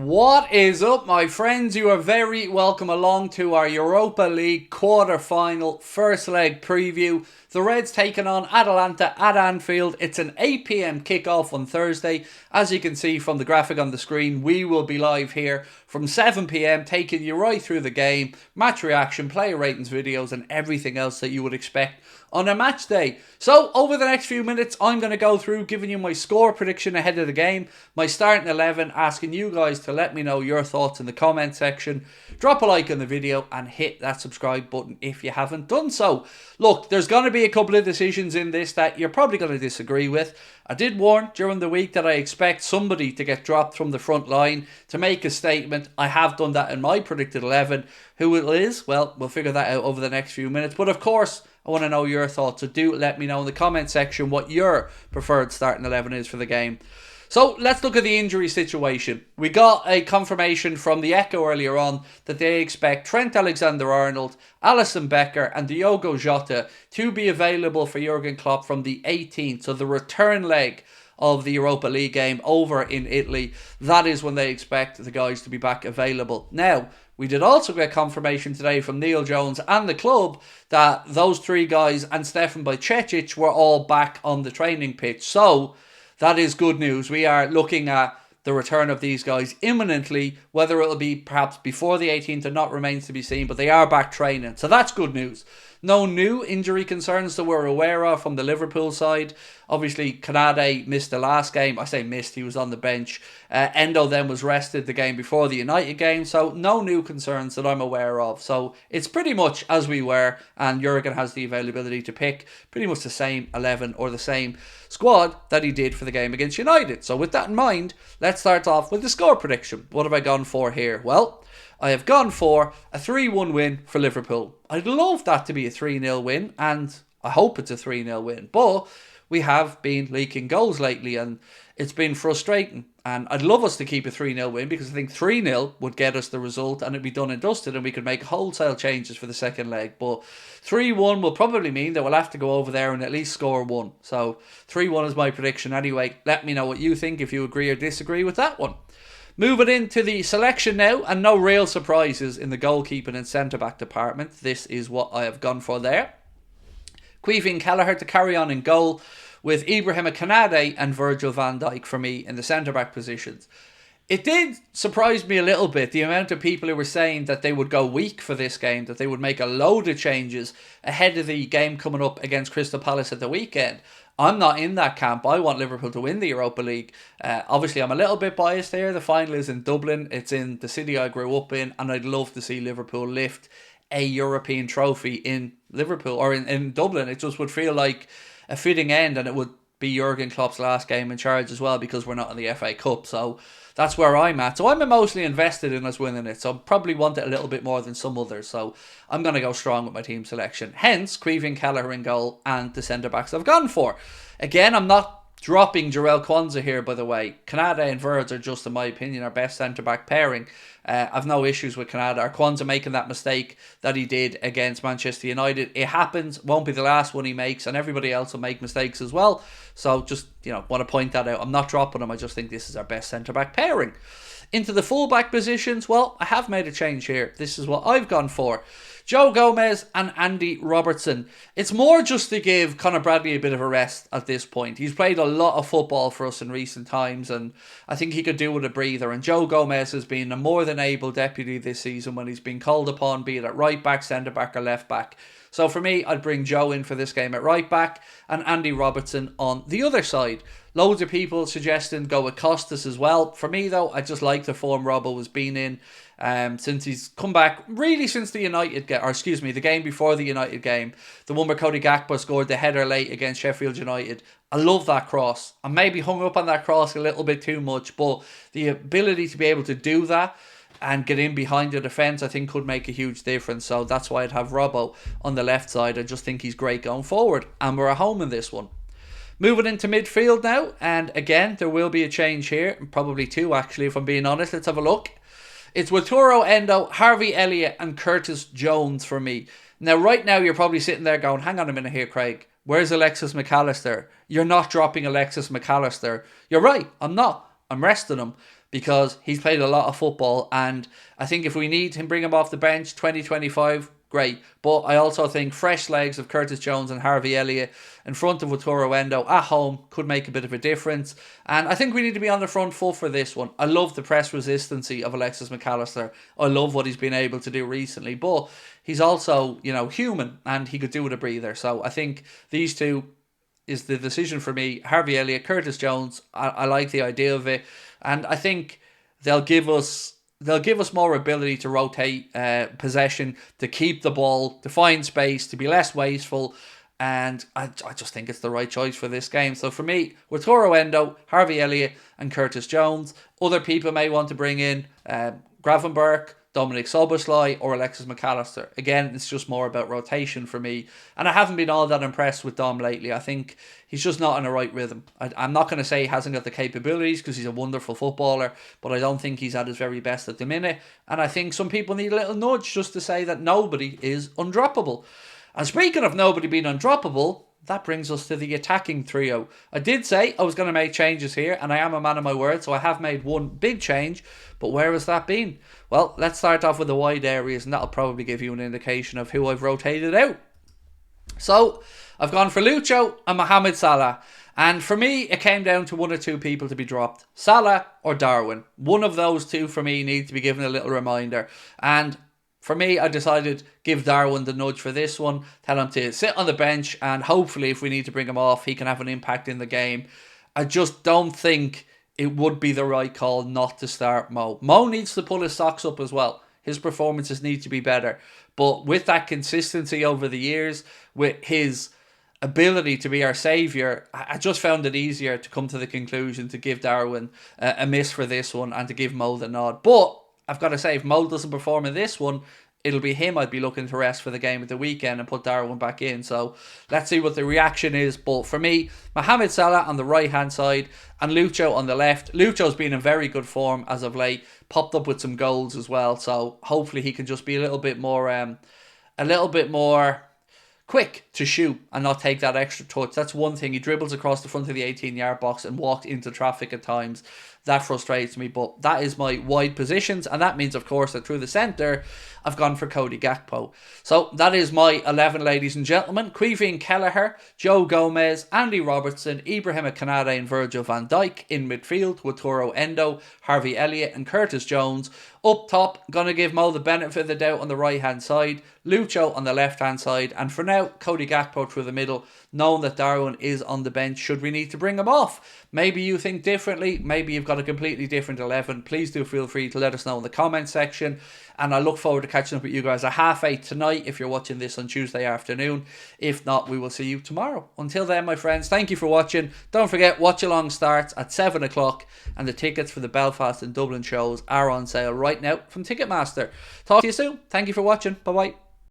What is up, my friends? You are very welcome along to our Europa League quarter-final first leg preview. The Reds taking on ATALANTA at Anfield. It's an 8 p.m. kickoff on Thursday. As you can see from the graphic on the screen, we will be live here from 7 p.m. taking you right through the game, match reaction, player ratings videos and everything else that you would expect on a match day. So over the next few minutes, I'm going to go through giving you my score prediction ahead of the game, my starting 11, asking you guys to let me know your thoughts in the comment section. Drop a like on the video and hit that subscribe button if you haven't done so. Look, there's going to be a couple of decisions in this that you're probably going to disagree with. I did warn during the week that I expect somebody to get dropped from the front line to make a statement. I have done that in my predicted 11. Who it is, well, we'll figure that out over the next few minutes. But of course, I want to know your thoughts, so do let me know in the comment section what your preferred starting 11 is for the game. So let's look at the injury situation. We got a confirmation from the Echo earlier on that they expect Trent Alexander-Arnold, Alisson Becker and Diogo Jota to be available for Jurgen Klopp from the 18th, so the return leg of the Europa League game over in Italy. That is when they expect the guys to be back available. Now, we did also get confirmation today from Neil Jones and the club that those three guys and Stefan Bajcetic were all back on the training pitch. So that is good news. We are looking at the return of these guys imminently. Whether it'll be perhaps before the 18th or not remains to be seen, but they are back training. So that's good news. No new injury concerns that we're aware of from the Liverpool side. Obviously, Kanade missed the last game. I say missed, he was on the bench. Endo then was rested the game before the United game. So no new concerns that I'm aware of. So it's pretty much as we were. And Jurgen has the availability to pick pretty much the same 11 or the same squad that he did for the game against United. So with that in mind, let's start off with the score prediction. What have I gone for here? Well, I have gone for a 3-1 win for Liverpool. I'd love that to be a 3-0 win, and I hope it's a 3-0 win. But we have been leaking goals lately, and it's been frustrating. And I'd love us to keep a 3-0 win, because I think 3-0 would get us the result, and it'd be done and dusted, and we could make wholesale changes for the second leg. But 3-1 will probably mean that we'll have to go over there and at least score one. So 3-1 is my prediction anyway. Let me know what you think, if you agree or disagree with that one. Moving into the selection now, and no real surprises in the goalkeeping and centre-back department. This is what I have gone for there. Caoimhín Kelleher to carry on in goal, with Ibrahima Kanade and Virgil van Dijk for me in the centre-back positions. It did surprise me a little bit, the amount of people who were saying that they would go weak for this game, that they would make a load of changes ahead of the game coming up against Crystal Palace at the weekend. I'm not in that camp. I want Liverpool to win the Europa League. Obviously, I'm a little bit biased there. The final is in Dublin. It's in the city I grew up in, and I'd love to see Liverpool lift a European trophy in Liverpool or in Dublin. It just would feel like a fitting end, and it would be Jurgen Klopp's last game in charge as well, because we're not in the FA Cup. So that's where I'm at. So I'm emotionally invested in us winning it. So I probably want it a little bit more than some others. So I'm going to go strong with my team selection. Hence, Caoimhín Kelleher in goal and the centre-backs I've gone for. Again, I'm not dropping Jarell Quansah here, by the way. Kanade and Verds are just, in my opinion, our best centre-back pairing. I've no issues with Kanade or Quansah making that mistake that he did against Manchester United. It happens, won't be the last one he makes, and everybody else will make mistakes as well. So just, want to point that out. I'm not dropping him. I just think this is our best centre-back pairing. Into the fullback positions, well, I have made a change here. This is what I've gone for. Joe Gomez and Andy Robertson. It's more just to give Conor Bradley a bit of a rest at this point. He's played a lot of football for us in recent times, and I think he could do with a breather. And Joe Gomez has been a more than able deputy this season when he's been called upon, be it at right back, centre back or left back. So for me, I'd bring Joe in for this game at right back and Andy Robertson on the other side. Loads of people suggesting go with Costas as well. For me though, I just like the form Robbo has been in since he's come back, really since the United game, or excuse me, the game before the United game, the one where Cody Gakpo scored the header late against Sheffield United. I love that cross. I maybe hung up on that cross a little bit too much, but the ability to be able to do that and get in behind the defence, I think could make a huge difference. So that's why I'd have Robbo on the left side. I just think he's great going forward, and we're at home in this one. Moving into midfield now, and again, there will be a change here, probably two actually, if I'm being honest. Let's have a look. It's Wataru Endo, Harvey Elliott and Curtis Jones for me. Now, right now, you're probably sitting there going, hang on a minute here, Craig. Where's Alexis McAllister? You're not dropping Alexis McAllister. You're right, I'm not. I'm resting him. because he's played a lot of football, and I think if we need him, bring him off the bench 2025, great. But I also think fresh legs of Curtis Jones and Harvey Elliott in front of Wataru Endo at home could make a bit of a difference. And I think we need to be on the front foot for this one. I love the press resistancy of Alexis McAllister. I love what he's been able to do recently. But he's also, human, and he could do with a breather. So I think these two is the decision for me. Harvey Elliott, Curtis Jones. I like the idea of it. And I think they'll give us more ability to rotate possession, to keep the ball, to find space, to be less wasteful. And I just think it's the right choice for this game. So for me, Wataru Endo, Harvey Elliott and Curtis Jones. Other people may want to bring in Gravenberch, Dominic Soboslai or Alexis McAllister. Again, it's just more about rotation for me. And I haven't been all that impressed with Dom lately. I think he's just not in the right rhythm. I'm not going to say he hasn't got the capabilities because he's a wonderful footballer, but I don't think he's at his very best at the minute. And I think some people need a little nudge just to say that nobody is undroppable. And speaking of nobody being undroppable, that brings us to the attacking trio. I did say I was going to make changes here, and I am a man of my word, so I have made one big change. But where has that been? Well, let's start off with the wide areas, and that'll probably give you an indication of who I've rotated out. So, I've gone for Lucho and Mohamed Salah. And for me, it came down to one or two people to be dropped. Salah or Darwin. One of those two for me needs to be given a little reminder. And for me, I decided give Darwin the nudge for this one. Tell him to sit on the bench, and hopefully if we need to bring him off, he can have an impact in the game. I just don't think it would be the right call not to start Mo. Mo needs to pull his socks up as well. His performances need to be better. But with that consistency over the years, with his ability to be our saviour, I just found it easier to come to the conclusion to give Darwin a miss for this one and to give Mo the nod. But I've got to say, if Mo doesn't perform in this one, it'll be him I'd be looking to rest for the game at the weekend and put Darwin back in. So let's see what the reaction is. But for me, Mohamed Salah on the right-hand side and Lucho on the left. Lucho's been in very good form as of late. Popped up with some goals as well. So hopefully he can just be a little bit more quick to shoot and not take that extra touch. That's one thing. He dribbles across the front of the 18-yard box and walked into traffic at times. That frustrates me, but that is my wide positions, and that means, of course, that through the centre, I've gone for Cody Gakpo. So that is my 11, ladies and gentlemen. Caoimhín Kelleher, Joe Gomez, Andy Robertson, Ibrahima Konate and Virgil van Dijk in midfield, Wataru Endo, Harvey Elliott and Curtis Jones. Up top, going to give Mo the benefit of the doubt on the right-hand side, Lucho on the left-hand side, and for now, Cody Gakpo through the middle, knowing that Darwin is on the bench should we need to bring him off. Maybe you think differently, maybe you've got a completely different 11. Please do feel free to let us know in the comment section, and I look forward to catching up with you guys at 8:30 tonight if you're watching this on Tuesday afternoon. If not, we will see you tomorrow. Until then, my friends, thank you for watching. Don't forget, Watch Along starts at 7 o'clock, and the tickets for the Belfast and Dublin shows are on sale right now from Ticketmaster. Talk to you soon. Thank you for watching. Bye-bye.